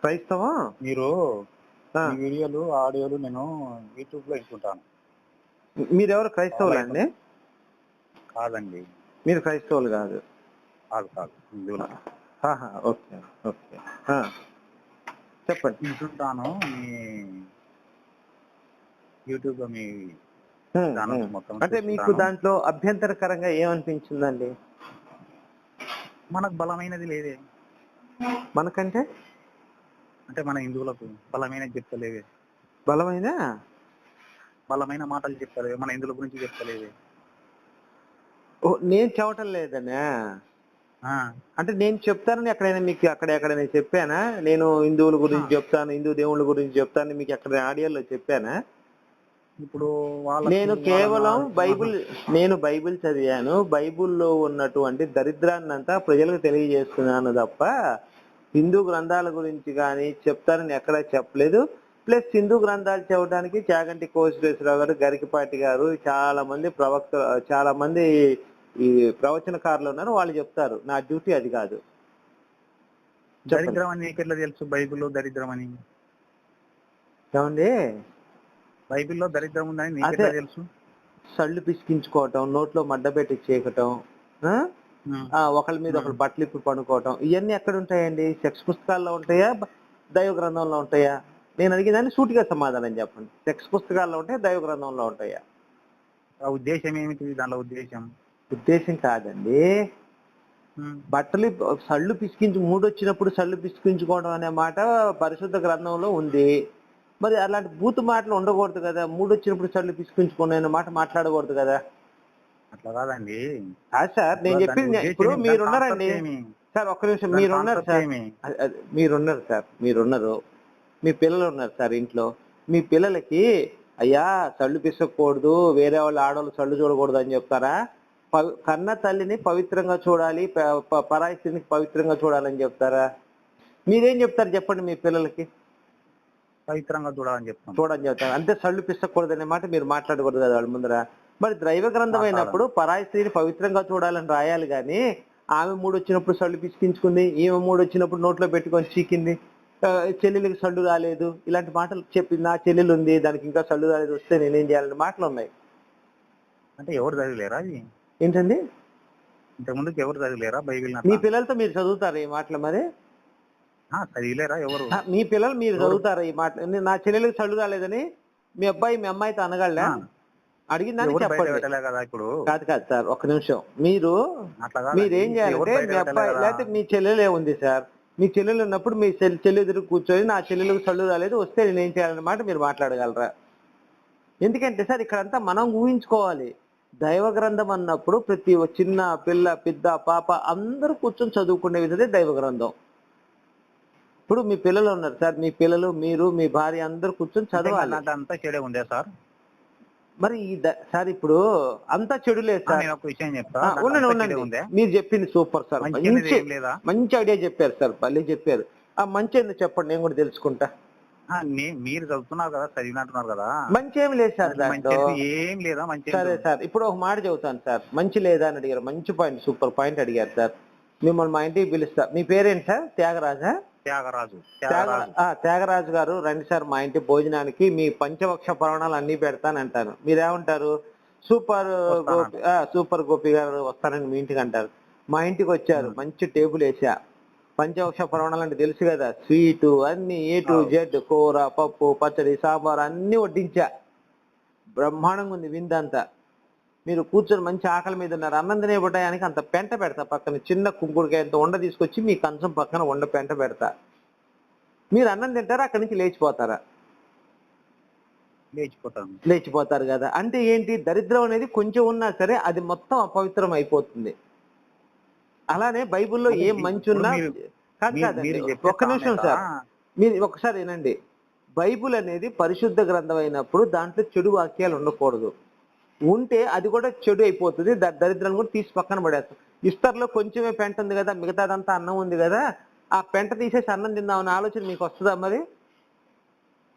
క్రైస్తవం మీరు ఆ, మీ వీడియోలు ఆడియోలు నేను యూట్యూబ్ లో ఇస్తుంటాను. మీరెవరు చాలా క్రైస్తవులా అండి? కాదండి, మీరు క్రైస్తవులు కాదు. కాదు కాదు హిందువులు. ఆహా, ఓకే ఓకే. ఆ, చెప్పండి. వింటుంటాను మీ యూట్యూబ్ లో మీ ఉమ్, ఛానల్స్ ఉమ్. మొత్తం అంటే మీకు చూస్తుంటాను. దాంట్లో అభ్యంతరకరంగా ఏమనిపించిందండి? మనకు బలమైనది లేదే, మనకంటే అంటే మన హిందువులకు బలమైనది చెప్తలేవే, బలమైన బలమైన మాటలు చెప్తలేవే, మన హిందువుల గురించి చెప్తలేవే. నేను చెప్పటం లేదనే. ఆ, అంటే నేను చెప్తానని ఎక్కడైనా మీకు ఎక్కడైనా చెప్పానా? నేను హిందువుల ఆ, గురించి చెప్తాను, హిందూ దేవుళ్ళ గురించి చెప్తాను మీకు ఎక్కడ ఆడియోలో చెప్పానా? ఇప్పుడు వాళ్ళకు నేను వాళ్ళ కేవలం నేను బైబిల్ చదివాను. బైబిల్లో ఉన్నటువంటి దరిద్రాన్ని అంతా ప్రజలకు తెలియజేస్తున్నాను తప్ప హిందూ గ్రంథాల గురించి కానీ చెప్తానని ఎక్కడా చెప్పలేదు. ప్లస్ హిందూ గ్రంథాలు చెప్పడానికి చాగంటి కోసిరేశ్వరరావు గారు, గరికపాటి గారు, చాలా మంది ఈ ప్రవచనకారులు ఉన్నారు, వాళ్ళు చెప్తారు. నా డ్యూటీ అది కాదు. చెప్పండి. దరిద్రం అని నీకు ఎట్లా తెలుసు? బైబిల్లో దరిద్రం అని, ఏమండి? బైబిల్లో దరిద్రం ఉందని నీకు అదే ఎట్లా తెలుసు? సళ్ళు పిసికించుకోవటం, నోట్లో మడ్డ పెట్టి చీకటం, ఉమ్, ఒకళ్ళ మీద ఉమ్. ఒకళ్ళు బట్టలు ఇప్పి పడుకోవటం, ఇవన్నీ ఎక్కడ ఉంటాయండి? సెక్స్ పుస్తకాల్లో ఉంటాయా, దైవ గ్రంథంలో ఉంటాయా? నేను అడిగేదాన్ని సూటిగా సమాధానం చెప్పండి. సెక్స్ పుస్తకాల్లో ఉంటాయా, దైవ గ్రంథంలో ఉంటాయా? ఆ ఉద్దేశం ఏమిటి దానిలో ఉద్దేశం? ఉద్దేశం కాదండి. ఉమ్. బట్టలు సళ్ళు మూడొచ్చినప్పుడు సళ్ళు పిసికించుకోవడం అనే మాట పరిశుద్ధ గ్రంథంలో ఉంది. మరి అలాంటి బూతు మాటలు ఉండకూడదు కదా. మూడొచ్చినప్పుడు సళ్ళు పిసికించుకోండి అనే మాట మాట్లాడకూడదు కదా. అట్లా కాదండి. కాదు సార్, నేను దాని చెప్పింది ఉద్దేశం ఇప్పుడు ఏమి? దాని మీరున్నారండి కాన్సెప్ట్ ఏమి? సార్, ఒక్క నిమిషం. దాని మీరున్నారు కాన్సెప్ట్ సార్, ఏమి? మీరున్నారు సార్, మీరున్నారు. మీ పిల్లలు ఉన్నారు సార్ ఇంట్లో. మీ పిల్లలకి అయ్యా సళ్ళు పిసకూడదు, వేరే వాళ్ళు ఆడవాళ్ళు సళ్ళు చూడకూడదు అని చెప్తారా? కన్న తల్లిని పవిత్రంగా చూడాలి, పరాయి స్త్రీని పవిత్రంగా చూడాలని చెప్తారా? మీరేం చెప్తారు చెప్పండి మీ పిల్లలకి? పవిత్రంగా చూడాలని చెప్తాం. చూడని చెప్తారు. అంటే సళ్ళు పిసకూడదు అనే మాట మీరు మాట్లాడకూడదు కదా వాళ్ళ ముందర. మరి దైవ గ్రంథం అయినప్పుడు పరాయి స్త్రీని పవిత్రంగా చూడాలని రాయాలి కానీ ఆమె మూడు వచ్చినప్పుడు సళ్ళు పిసికించుకుంది, ఈమె మూడు వచ్చినప్పుడు నోట్లో పెట్టుకొని చీకింది, చెల్లెలికి సళ్ళు రాలేదు, ఇలాంటి మాటలు చెప్పి నా చెల్లెలు ఉంది దానికి ఇంకా సళ్ళు రాలేదు, వస్తే నేనేం చేయాలని మాటలు ఉన్నాయి. అంటే ఎవరు చదివలేరా అది? ఏంటండి? ఇంతకుముందుకు ఎవరు చదివలేరా బైబిల్? మీ పిల్లలతో మీరు చదువుతారా ఈ మాటలు? మరి చదివలేరా ఎవరు? మీ పిల్లలు మీరు చదువుతారా ఈ మాట? నా చెల్లెలికి సళ్ళు రాలేదని మీ అబ్బాయి మీ అమ్మాయితో అనగలరా? అడిగిందని ఎవరు బయట చెప్పండి. పెట్టలే కదా ఇప్పుడు. కాదు కాదు సార్, ఒక్క నిమిషం. అట్లా కాదండి. మీరేం చేయాలంటే ఎవరు బయట మీ పెట్టలే అబ్బాయి కదా. లేకపోతే మీ చెల్లెలే ఉంది సార్, మీ చెల్లెలు ఉన్నప్పుడు మీ చెల్లి ఎదురు కూర్చొని నా చెల్లెలకు సళ్ళు రాలేదు, వస్తే నేనేం చేయాలన్నమాట మీరు మాట్లాడగలరా? ఎందుకంటే సార్ ఇక్కడంతా మనం ఊహించుకోవాలి. దైవ గ్రంథం అన్నప్పుడు ప్రతి చిన్న పిల్ల పెద్ద పాప అందరూ కూర్చొని చదువుకునే విధంగా దైవ గ్రంథం. ఇప్పుడు మీ పిల్లలు ఉన్నారు సార్, మీ పిల్లలు, మీరు, మీ భార్య అందరూ కూర్చొని చదవాలి. అంతా చెడే ఉందే సార్. మరి సార్ ఇప్పుడు అంతా చెడు లేదు సార్. నేను ఒక విషయం చెప్తా. ఉండండి. మీరు చెప్పింది సూపర్ సార్, మంచి ఐడియా చెప్పారు సార్, భలే చెప్పారు. ఆ మంచి ఏందో చెప్పండి, నేను కూడా తెలుసుకుంటా. మీరు చదువుతున్నారు కదా, చదివినట్టున్నారు కదా. మంచి ఏమి లేదు సార్ దాంట్లో. ఏం లేదా మంచి? సరే సార్, ఇప్పుడు ఒక మాట చెబుతాను సార్. మంచి లేదా అని అడిగారు, మంచి పాయింట్, సూపర్ పాయింట్ అడిగారు సార్. మిమ్మల్ని మా ఇంటికి పిలుస్తా. మీ పేరేంటి సార్? త్యాగరాజా? త్యాగరాజు గారు రండి సార్ మా ఇంటి భోజనానికి, మీ పంచవక్ష పురాణాలు అన్ని పెడతానంటాను. మీరేమంటారు? సూపర్ గోపి గారు వస్తారని మీ ఇంటికి అంటారు. మా ఇంటికి వచ్చారు, మంచి టేబుల్ వేసా, పంచవక్ష పురాణాలు అంటే తెలుసు కదా, స్వీటు అన్ని A to Z, కూర, పప్పు, పచ్చడి, సాంబార్ అన్ని వడ్డించా. బ్రహ్మాండంగా ఉంది విందంతా. మీరు కూర్చొని మంచి ఆకలి మీద ఉన్నారు. అన్నం తినే టయానికి అంత పెంట పెడతా, పక్కన చిన్న కుంకుడుకాయ అంత వండ తీసుకొచ్చి మీ కంచం పక్కన వండ పెంట పెడతా. మీరు అన్నం తింటారా, అక్కడి నుంచి లేచిపోతారా? లేచిపోతారు కదా. అంటే ఏంటి? దరిద్రం అనేది కొంచెం ఉన్నా సరే అది మొత్తం అపవిత్రం అయిపోతుంది. అలానే బైబిల్లో ఏం మంచి ఉన్నా కాదండి, ఒక్క నిమిషం సార్, మీరు ఒకసారి వినండి. బైబిల్ అనేది పరిశుద్ధ గ్రంథం అయినప్పుడు దాంట్లో చెడు వాక్యాలు ఉండకూడదు. ఉంటే అది కూడా చెడు అయిపోతుంది, దరిద్రం కూడా తీసి పక్కన పడేస్తాం. ఇస్తర్లో కొంచెమే పెంట ఉంది కదా, మిగతాదంతా అన్నం ఉంది కదా, ఆ పెంట తీసేసి అన్నం తిందామని ఆలోచన మీకు వస్తుందా? మరి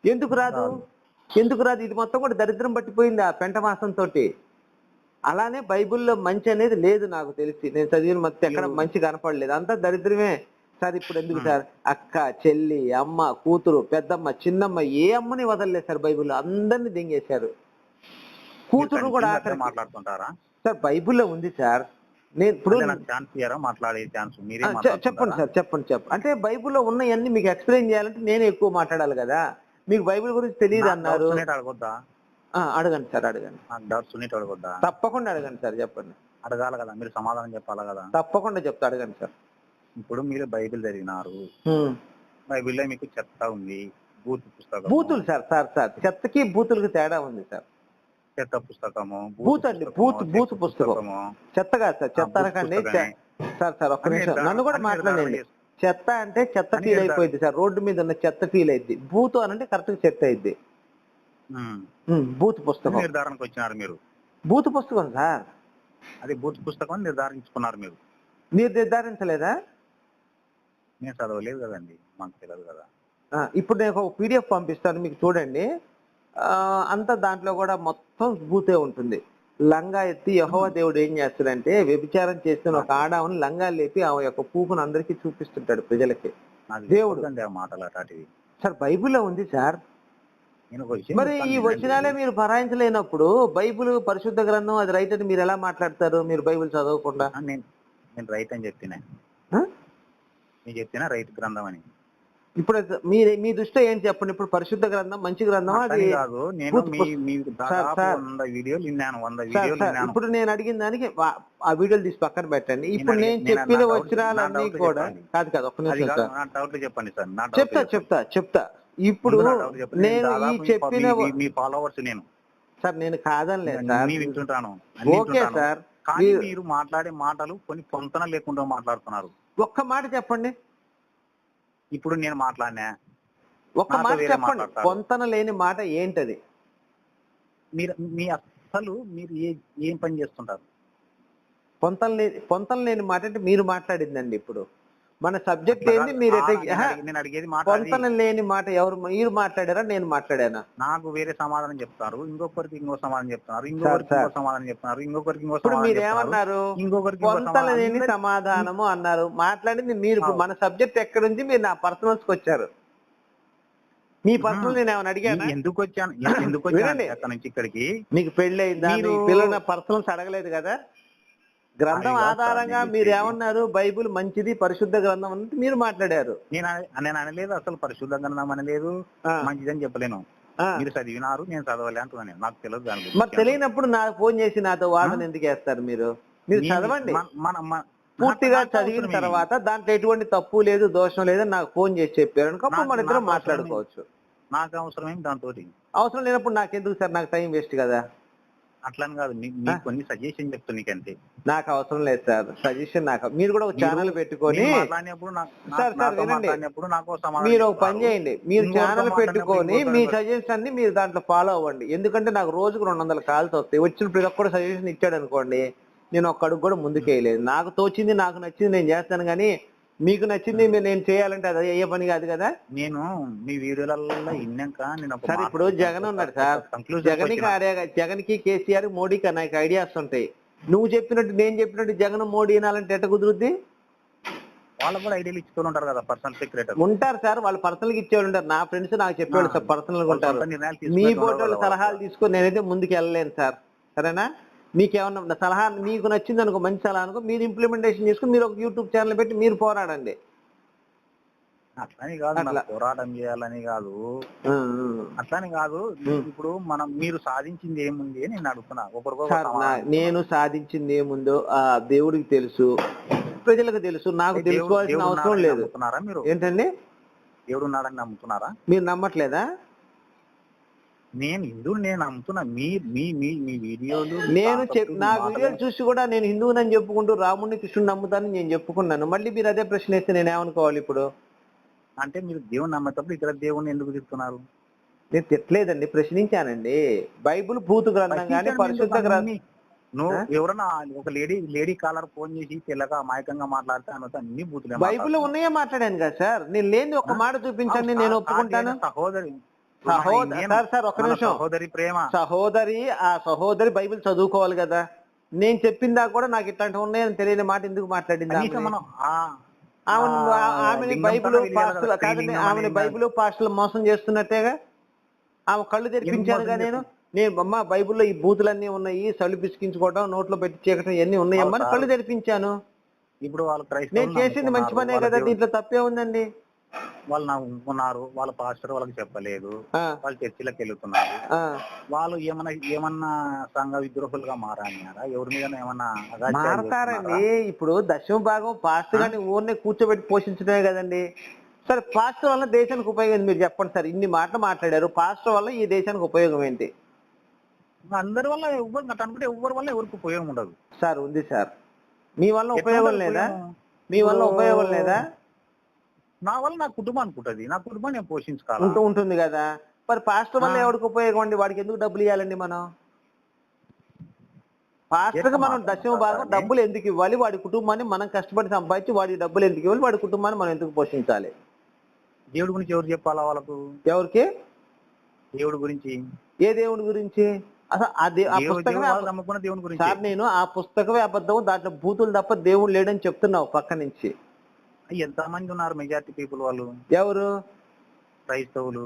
ఎందుకు రాదు? ఇది మొత్తం కూడా దరిద్రం పట్టిపోయింది ఆ పెంట వాసనతో. అలానే బైబిల్లో మంచి అనేది లేదు నాకు తెలిసి, నేను చదివిన మొత్తం ఎక్కడ మంచి కనపడలేదు, అంతా దరిద్రమే. సార్ ఇప్పుడు ఎందుకు సార్ అక్క, చెల్లి, అమ్మ, కూతురు, పెద్దమ్మ, చిన్నమ్మ ఏ అమ్మని వదలలేదు సార్ బైబిల్లో, అందరిని దింగేశారు. కూతురు కూడా మాట్లాడుతుంటారా సార్? బైబిల్లో ఉంది సార్. నేను ఇప్పుడు ఛాన్స్ ఇయ్యారా మాట్లాడే ఛాన్స్? చెప్పండి సార్, చెప్పండి. అంటే బైబిల్లో ఉన్నవన్నీ మీకు ఎక్స్ప్లెయిన్ చేయాలంటే నేనే ఎక్కువ మాట్లాడాలి కదా. మీకు బైబిల్ గురించి తెలియదు అన్నారు. అడగొద్దా? అడగండి సార్, అడగండి. అడగొద్దా? తప్పకుండా అడగండి సార్, చెప్పండి. అడగాలి కదా, మీరు సమాధానం చెప్పాలి కదా. తప్పకుండా చెప్తా, అడగండి సార్. ఇప్పుడు మీరు బైబిల్ చదివినారు, బైబిల్లో మీకు చెత్త ఉంది, బూత్ పుస్తకం. బూతులు సార్, చెత్తకి బూతులకి తేడా ఉంది సార్. చెత్త పుస్తకము, బూత్ అండి, బూత్ పుస్తకము. చెత్త కాదు సార్, చెత్త అనకండి సార్. ఒక్క నిమిషం, నన్ను కూడా మాట్లాడండి. చెత్త అంటే చెత్త ఫీల్ అయిపోయింది సార్, రోడ్డు మీద ఉన్న చెత్త ఫీల్ అయింది. బూత్ అనంటే కరెక్ట్ చెత్త అయింది. బూత్ పుస్తకం నిర్ధారణకు వచ్చినారు మీరు. బూత్ పుస్తకం సార్, అది బూత్ పుస్తకం నిర్ధారించుకున్నారు మీరు. మీరు నిర్ధారించలేదా? నేను చదవలేదు కదండి, మాకు తెలియదు కదా. ఇప్పుడు నేను ఒక PDF పంపిస్తాను, మీకు చూడండి. అంతా దాంట్లో కూడా మొత్తం బూతే ఉంటుంది. లంగా ఎత్తి యెహోవా దేవుడు ఏం చేస్తాడంటే, వ్యభిచారం చేస్తున్న ఒక ఆడావుని లంగా లేపి ఆ యొక్క పూపును అందరికీ చూపిస్తుంటాడు ప్రజలకి. దేవుడు మాటలు అటాటివి సార్ బైబిల్లో ఉంది సార్. మరి ఈ వచనాలే మీరు భరాయించలేనప్పుడు బైబిల్ పరిశుద్ధ గ్రంథం అది రైట్ అని మీరు ఎలా మాట్లాడతారు? మీరు బైబిల్ చదవకుండా. నేను రైట్ అని చెప్తున్నా, నేను చెప్తున్నా రైట్ గ్రంథం అని. ఇప్పుడు మీ దృష్టిలో ఏంటి చెప్పండి? ఇప్పుడు పరిశుద్ధ గ్రంథం మంచి గ్రంథమా? అది కాదు. నేను వీడియోలు విన్నాను, 100 వీడియోలు విన్నాను. ఇప్పుడు నేను అడిగిన దానికి ఆ వీడియోలు తీసి పక్కన పెట్టండి. ఇప్పుడు నేను చెప్పిన వచనాలన్నీ కూడా కాదు. ఒక్క నిమిషం సార్, చెప్పండి సార్. చెప్తా. ఇప్పుడు నేను ఈ చెప్పిన మీ ఫాలోవర్స్ నేను సార్, నేను కాదనిలేదు సార్, వింటుంటాను. Okay sir. మీరు మాట్లాడే మాటలు కొన్ని పొంతన లేకుండా మాట్లాడుతున్నారు. ఒక్క మాట చెప్పండి. ఇప్పుడు నేను మాట్లాడినా, ఒక్క మాట చెప్పండి. పొంతన లేని మాట ఏంటది? మీ అసలు మీరు ఏం పని చేస్తుంటారు? పొంతన లేని మాట అంటే మీరు మాట్లాడిందండి. ఇప్పుడు మన సబ్జెక్ట్ ఏంటి? మీరు పొంతన లేని మాట ఎవరు? మీరు మాట్లాడారా, నేను మాట్లాడానా? నాకు వేరే సమాధానం చెప్తారు, ఇంకొకరికి ఇంకో సమాధానం చెప్తున్నారు, ఇంకొకరికి ఇంకో సమాధానం చెప్తున్నారు, ఇంకొకరికి ఇంకో. ఇప్పుడు మీరు ఏమన్నారు? పొంతన లేని సమాధానము అన్నారు. మాట్లాడింది మీరు. మన సబ్జెక్ట్ ఎక్కడ నుంచి మీరు నా పర్సనల్స్ కి వచ్చారు. మీ పర్సనల్ నేను ఏమైనా అడిగాను? ఎందుకు వచ్చాను అక్కడ నుంచి ఇక్కడికి? మీకు పెళ్లి అయిందా? పిల్లల పర్సనల్స్ అడగలేదు కదా. గ్రంథం ఆధారంగా మీరు ఏమన్నారు? బైబిల్ మంచిది, పరిశుద్ధ గ్రంథం అని మీరు మాట్లాడారు. నేను అనలేదు, అసలు పరిశుద్ధ గ్రంథం అనలేదు, మంచిదని చెప్పలేను. మీరు చదివినారు, నేను చదవలే అంటున్నాను. నాకు తెలియదు. మరి తెలియనప్పుడు నాకు ఫోన్ చేసి నాతో వాదన ఎందుకు వేస్తారు? మీరు చదవండి. పూర్తిగా చదివిన తర్వాత దాంట్లో ఎటువంటి తప్పు లేదు, దోషం లేదని నాకు ఫోన్ చేసి చెప్పారు అనుకో, మన ఇద్దరం మాట్లాడుకోవచ్చు. నాకు అవసరం ఏమి దాంతో? అవసరం లేనప్పుడు నాకెందుకు సార్? నాకు టైం వేస్ట్ కదా. అట్లని కాదు, కొన్ని సజెషన్ చెప్తా నీకంతే. నాకు అవసరం లేదు సార్ సజెషన్. నాకు మీరు కూడా ఒక ఛానల్ పెట్టుకొని మీరు ఒక పని చేయండి. మీరు ఛానల్ పెట్టుకొని మీ సజెషన్ అన్ని మీరు దాంట్లో ఫాలో అవ్వండి. ఎందుకంటే నాకు రోజుకు 200 కాల్స్ వస్తాయి. వచ్చిన ప్రతి ఒక్కరు సజెషన్ ఇచ్చాడు అనుకోండి, నేను ఒక్క అడుగు కూడా ముందుకేయలేదు. నాకు తోచింది, నాకు నచ్చింది నేను చేస్తాను. కానీ మీకు నచ్చింది నేను చేయాలంటే అది అయ్యే పని కాదు కదా. నేను మీ వీడియోలలో విన్నాక సార్, ఇప్పుడు జగన్ ఉన్నాడు సార్, జగన్ కి కేసీఆర్ మోడీకి నాకు ఐడియాస్ ఉంటాయి. నువ్వు చెప్పినట్టు నేను చెప్పినట్టు జగన్ మోడీ వినాలంటే ఎట్ట కుదురుద్ది? వాళ్ళకు కూడా ఐడియాలు ఇచ్చుకొని ఉంటారు కదా, పర్సనల్ సెక్రటరీ ఉంటారు సార్. వాళ్ళు పర్సనల్ గా ఇచ్చేవాళ్ళు ఉంటారు. నా ఫ్రెండ్స్ నాకు చెప్పేవాళ్ళు సార్, పర్సనల్ గా ఉంటారు. మీ ఫోటోలు సలహాలు తీసుకొని నేనైతే ముందుకు వెళ్ళలేను సార్, సరేనా? మీకేమన్నా సలహా మీకు నచ్చింది అనుకో, మంచి సలహా అనుకో, మీరు ఇంప్లిమెంటేషన్ చేసుకుని మీరు ఒక యూట్యూబ్ ఛానల్ పెట్టి మీరు పోరాడండి. అట్లని కాదు, పోరాటం చేయాలని కాదు, అట్లని కాదు. ఇప్పుడు మీరు సాధించింది ఏముంది అని నేను అడుగుతున్నా. నేను సాధించింది ఏముందో ఆ దేవుడికి తెలుసు, ప్రజలకు తెలుసు, నాకు తెలుసుకోవాల్సిన అవసరం లేదు. మీరు ఏంటండి? దేవుడు ఉన్నాడని నమ్ముతున్నారా? మీరు నమ్మట్లేదా? నేను హిందువుని నేను నమ్ముతున్నా. మీ వీడియోలు నా వీడియోలు చూసి కూడా నేను హిందువునని చెప్పుకుంటూ రాముడిని కృష్ణుని నమ్ముతానని నేను చెప్పుకున్నాను. మళ్ళీ మీరు అదే ప్రశ్న వేస్తే నేను ఏమనుకోవాలి ఇప్పుడు? అంటే మీరు దేవుని నమ్మేటప్పుడు ఇక్కడ దేవుని ఎందుకు తిడుతున్నారు? నేను తిట్టలేదండి, ప్రశ్నించానండి. బైబుల్ భూత గ్రంథం కానీ పరిశుద్ధ గ్రంథం. నువ్వు ఎవరన్నా ఒక లేడీ కాలర్ ఫోన్ చేసి తెల్లగా అమాయకంగా మాట్లాడితే అన్ని బూతులే. బైబుల్లో ఉన్నాయే మాట్లాడాను కదా సార్. నేను లేని ఒక మాట చూపించండి, నేను ఒప్పుకుంటాను. సహోదరి సార్ ఒక్క నిమిషం. సహోదరి ప్రేమ, ఆ సహోదరి బైబిల్ చదువుకోవాలి కదా. నేను చెప్పిందా కూడా నాకు ఇట్లాంటివి ఉన్నాయని తెలియని మాట ఎందుకు మాట్లాడింది? ఆమెని బైబిల్ పాస్టర్లు కాదండి, ఆమెని బైబిల్ పాస్టర్లు మోసం చేస్తున్నట్టేగా. ఆమె కళ్ళు తెరిపించానుగా నేను అమ్మ బైబిల్లో ఈ బూతులన్నీ ఉన్నాయి, సళ్ళు పిసికించుకోవడం, నోట్లో పెట్టి చీకటం ఇవన్నీ ఉన్నాయమ్మా అని కళ్ళు తెరిపించాను. ఇప్పుడు వాళ్ళు నేను చేసింది మంచి పనే కదా, దీంట్లో తప్పే ఉందండి. వాళ్ళు నమ్ముకున్నారు, వాళ్ళ పాస్టర్ వాళ్ళకి చెప్పలేదు, వాళ్ళు చర్చిలకు వెళ్తున్నారు. వాళ్ళు ఏమన్నా సంఘ విద్రోహులుగా మారారా? ఎవరి మీద ఏమన్నా మారతారండి. ఇప్పుడు దశమ భాగం పాస్టర్ గారిని ఊరినే కూర్చోబెట్టి పోషించడమే కదండి. సరే పాస్టర్ వల్ల దేశానికి ఉపయోగం మీరు చెప్పండి సార్. ఇన్ని మాటలు మాట్లాడారు, పాస్టర్ వల్ల ఈ దేశానికి ఉపయోగం ఏంటి? అందరి వల్ల అనుకుంటే ఎవరి వల్ల ఎవరికి ఉపయోగం ఉండదు సార్. ఉంది సార్. మీ వల్ల ఉపయోగం లేదా? మీ వల్ల ఉపయోగం లేదా? నా వల్ల నా కుటుంబానికి ఉంటుంది, నా కుటుంబాన్ని నేను పోషించుకోవాలి. ఉంటుంది కదా. మరి పాస్టర్ వల్ల ఎవరికి ఉపయోగం అండి? వాడికి ఎందుకు డబ్బులు ఇవ్వాలండి మనం? పాస్టర్ కి మనం దశమ భాగం డబ్బులు ఎందుకు ఇవ్వాలి? వాడి కుటుంబాన్ని మనం కష్టపడి సంపాదించి వాడి డబ్బులు ఎందుకు ఇవ్వాలి? వాడి కుటుంబాన్ని మనం ఎందుకు పోషించాలి? దేవుడి గురించి ఎవరు చెప్పాలా వాళ్ళకు? ఎవరికి? దేవుడి గురించి. ఏ దేవుడి గురించి? అసలు ఆ పుస్తకమే నమ్ముకున్న దేవుడి గురించి సార్. నేను ఆ పుస్తకమే అబద్ధం, దాంట్లో బూతులు తప్ప దేవుడు లేడని చెప్తున్నావు పక్క నుంచి. ఎంత మంది ఉన్నారు మెజారిటీ పీపుల్? వాళ్ళు ఎవరు? క్రైస్తవులు.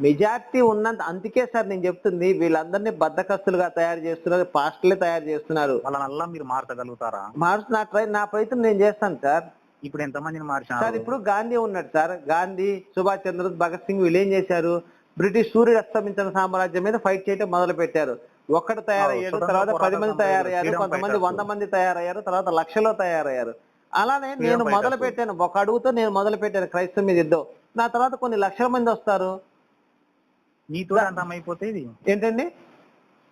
మెజారిటీ ఉన్నంత. అందుకే సార్ నేను చెప్తుంది, వీళ్ళందరినీ బద్దకస్తులుగా తయారు చేస్తున్నారు, పాస్టర్లే తయారు చేస్తున్నారు. వాళ్ళనల్లా మీరు మార్చగలుగుతారా? నా ప్రయత్నం నేను చేస్తాను సార్. ఇప్పుడు ఎంత మందిని మార్చారు సార్? ఇప్పుడు గాంధీ ఉన్నాడు సార్. గాంధీ, సుభాష్ చంద్రబోస్, భగత్ సింగ్ వీళ్ళు ఏం చేశారు? బ్రిటిష్ సూర్యుడు అస్తమించిన సామ్రాజ్యం మీద ఫైట్ చేయడం మొదలు పెట్టారు. ఒక్కడు తయారయ్యాడు, తర్వాత 10 మంది తయారయ్యారు, కొంతమంది 100 మంది తయారయ్యారు, తర్వాత లక్షలో తయారయ్యారు. అలానే నేను మొదలు పెట్టాను, ఒక అడుగుతో నేను మొదలు పెట్టాను క్రైస్తవం మీద యుద్ధం. నా తర్వాత కొన్ని లక్షల మంది వస్తారు. నీతో అంతమైపోతేది ఏంటండి?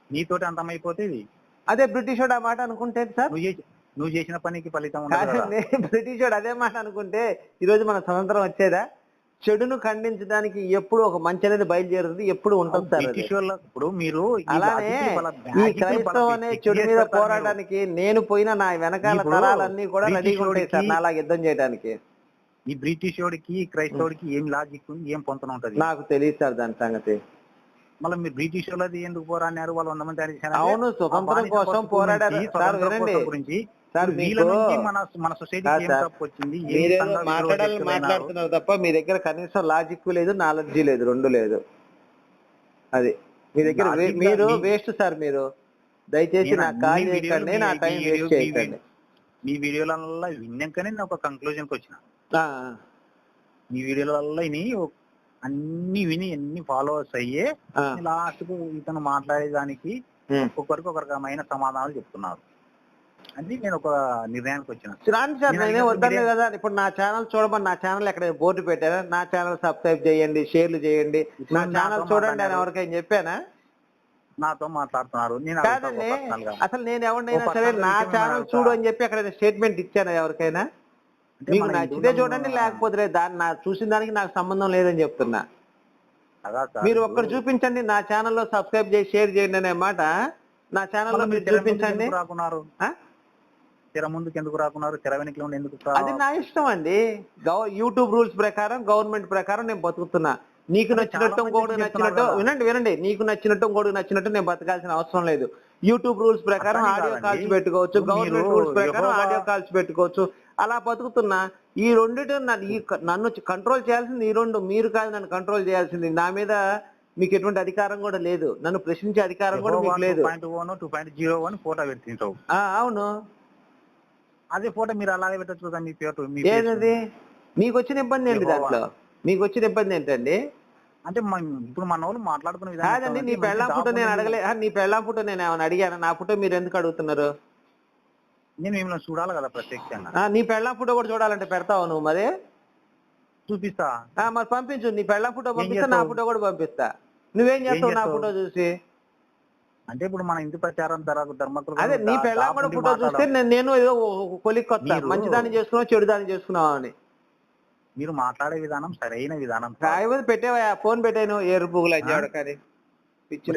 నీతోటి అంతమైపోతేది. అదే బ్రిటిష్ వాడు ఆ మాట అనుకుంటే సార్, నువ్వు చేసిన పనికి ఫలితం. బ్రిటిష్ వాడు అదే మాట అనుకుంటే ఈ రోజు మన స్వతంత్రం వచ్చేదా? చెడును ఖండించడానికి ఎప్పుడు ఒక మంచి అనేది బయలుదేరుతుంది, ఎప్పుడు ఉంటుంది సార్. ఇప్పుడు మీరు అలానే ఈ క్రైస్తవం అనే చెడు మీద పోరాటానికి నేను పోయిన నా వెనకాల తరాలన్నీ కూడా రెడీగా ఉంటాయి సార్ నా అలాగ యుద్ధం చేయడానికి. ఈ బ్రిటిష్ వాడికి క్రైస్తవుడికి ఏం లాజిక్ ఉంది, ఏం పొంతన ఉంటది? నాకు తెలియదు సార్ దాని సంగతి. మళ్ళీ మీరు బ్రిటిష్ వాళ్ళది ఎందుకు పోరాడారు? వాళ్ళు 100 మంది తయారు చేశారు. అవును, స్వతంత్రం కోసం పోరాడారు సార్. వినండి సార్, మన సొసైటీ మాట్లాడుతున్నారు తప్ప మీ దగ్గర కనీసం లాజిక్ లేదు, నాలెడ్జీ లేదు, రెండు లేదు. అది మీ దగ్గర మీరు వేస్ట్ సార్. మీరు దయచేసి నాకు కాల్ చేయకండి, నా టైం వేస్ట్ చేయకండి. మీ వీడియోల విన్నాకనే నేను ఒక కంక్లూజన్ కి వచ్చిన. మీ వీడియోల అన్ని విని ఎన్ని ఫాలోవర్స్ అయ్యే లాస్ట్ కు ఇతను మాట్లాడేదానికి ఒక్కొక్కరికి ఒక రకమైన సమాధానాలు చెప్తున్నారు అని నేను ఒక నిర్ణయానికి వచ్చిన. రాండి సార్, నేనే వద్దలే కదా. ఇప్పుడు నా ఛానల్ చూడమని నా ఛానల్ ఎక్కడ బోర్డు పెట్టారా? నా ఛానల్ సబ్స్క్రైబ్ చేయండి, షేర్లు చేయండి, నా ఛానల్ చూడండి అని ఎవరికైనా చెప్పానా? నాతో మాట్లాడుతున్నారు. కాదండి, అసలు నేను ఎవరినైనా సరే నా ఛానల్ చూడు అని చెప్పి అక్కడ స్టేట్మెంట్ ఇచ్చానా ఎవరికైనా? మీకు నచ్చితే చూడండి, లేకపోతే దాన్ని చూసిన దానికి నాకు సంబంధం లేదని చెప్తున్నా. మీరు ఒక్కరు చూపించండి, నా ఛానల్లో సబ్స్క్రైబ్ చేసి షేర్ చేయండి అనే మాట నా ఛానల్లో మీరు చూపించండి. తెర ముందుకు ఎందుకు రాకున్నారు? తెర వెనకలో ఎందుకు? అది నా ఇష్టం అండి. యూట్యూబ్ రూల్స్ ప్రకారం, గవర్నమెంట్ ప్రకారం నేను బతుకుతున్నా. నీకు నచ్చినట్టు ఇంకోటి నచ్చినట్టు వినండి. నీకు నచ్చినట్టు ఇంకోటి నచ్చినట్టు నేను బతకాల్సిన అవసరం లేదు. యూట్యూబ్ రూల్స్ ప్రకారం ఆడియో కాల్స్ పెట్టుకోవచ్చు, గవర్నమెంట్ రూల్స్ ప్రకారం ఆడియో కాల్స్ పెట్టుకోవచ్చు. అలా బతుకుతున్నా. ఈ రెండిటి నన్ను కంట్రోల్ చేయాల్సింది ఈ రెండు, మీరు కాదు నన్ను కంట్రోల్ చేయాల్సింది. నా మీద మీకు ఎటువంటి అధికారం కూడా లేదు, నన్ను ప్రశ్నించే అధికారం కూడా మీకు లేదు. 2.01 ఫోటో పెట్టింటావు. అవును, అదే ఫోటో మీరు అలాగే పెట్టచ్చు కదా. మీ ఏదది మీకు వచ్చిన ఇబ్బంది ఏంటి? దాంట్లో మీకు వచ్చిన ఇబ్బంది ఏంటండి? అంటే ఇప్పుడు మన వాళ్ళు మాట్లాడుకునే కాదండి. నీ పెళ్ళాం ఫోటో నేను అడగలే. నీ పెళ్ళాం ఫోటో నేను ఏమైనా అడిగాను? నా ఫోటో మీరు ఎందుకు అడుగుతున్నారు? నేను మిమ్మల్ని చూడాలి కదా ప్రత్యక్షంగా. నీ పెళ్ళాం ఫోటో కూడా చూడాలంటే పెడతావు నువ్వు? మరి చూపిస్తా. మరి పంపించు. నీ పెళ్ళాం ఫోటో పంపిస్తా, నా ఫోటో కూడా పంపిస్తా. నువ్వేం చేస్తావు నా ఫోటో చూసి? అంటే ఇప్పుడు మన ఇంటి ప్రచారం ధర్మకులు అదే నీ పెళ్ళాం కూడా ఫోటో చూస్తే నేను ఏదో కొలిక్కొస్తా, మంచిదాన్ని చేసుకున్నావు చెడుదాన్ని చేసుకున్నావు అని. మీరు మాట్లాడే విధానం సరైన విధానం. పెట్టేవా? ఫోన్ పెట్టాను, ఏరు పువ్వులు అయ్యాడు కానీ పిచ్చి.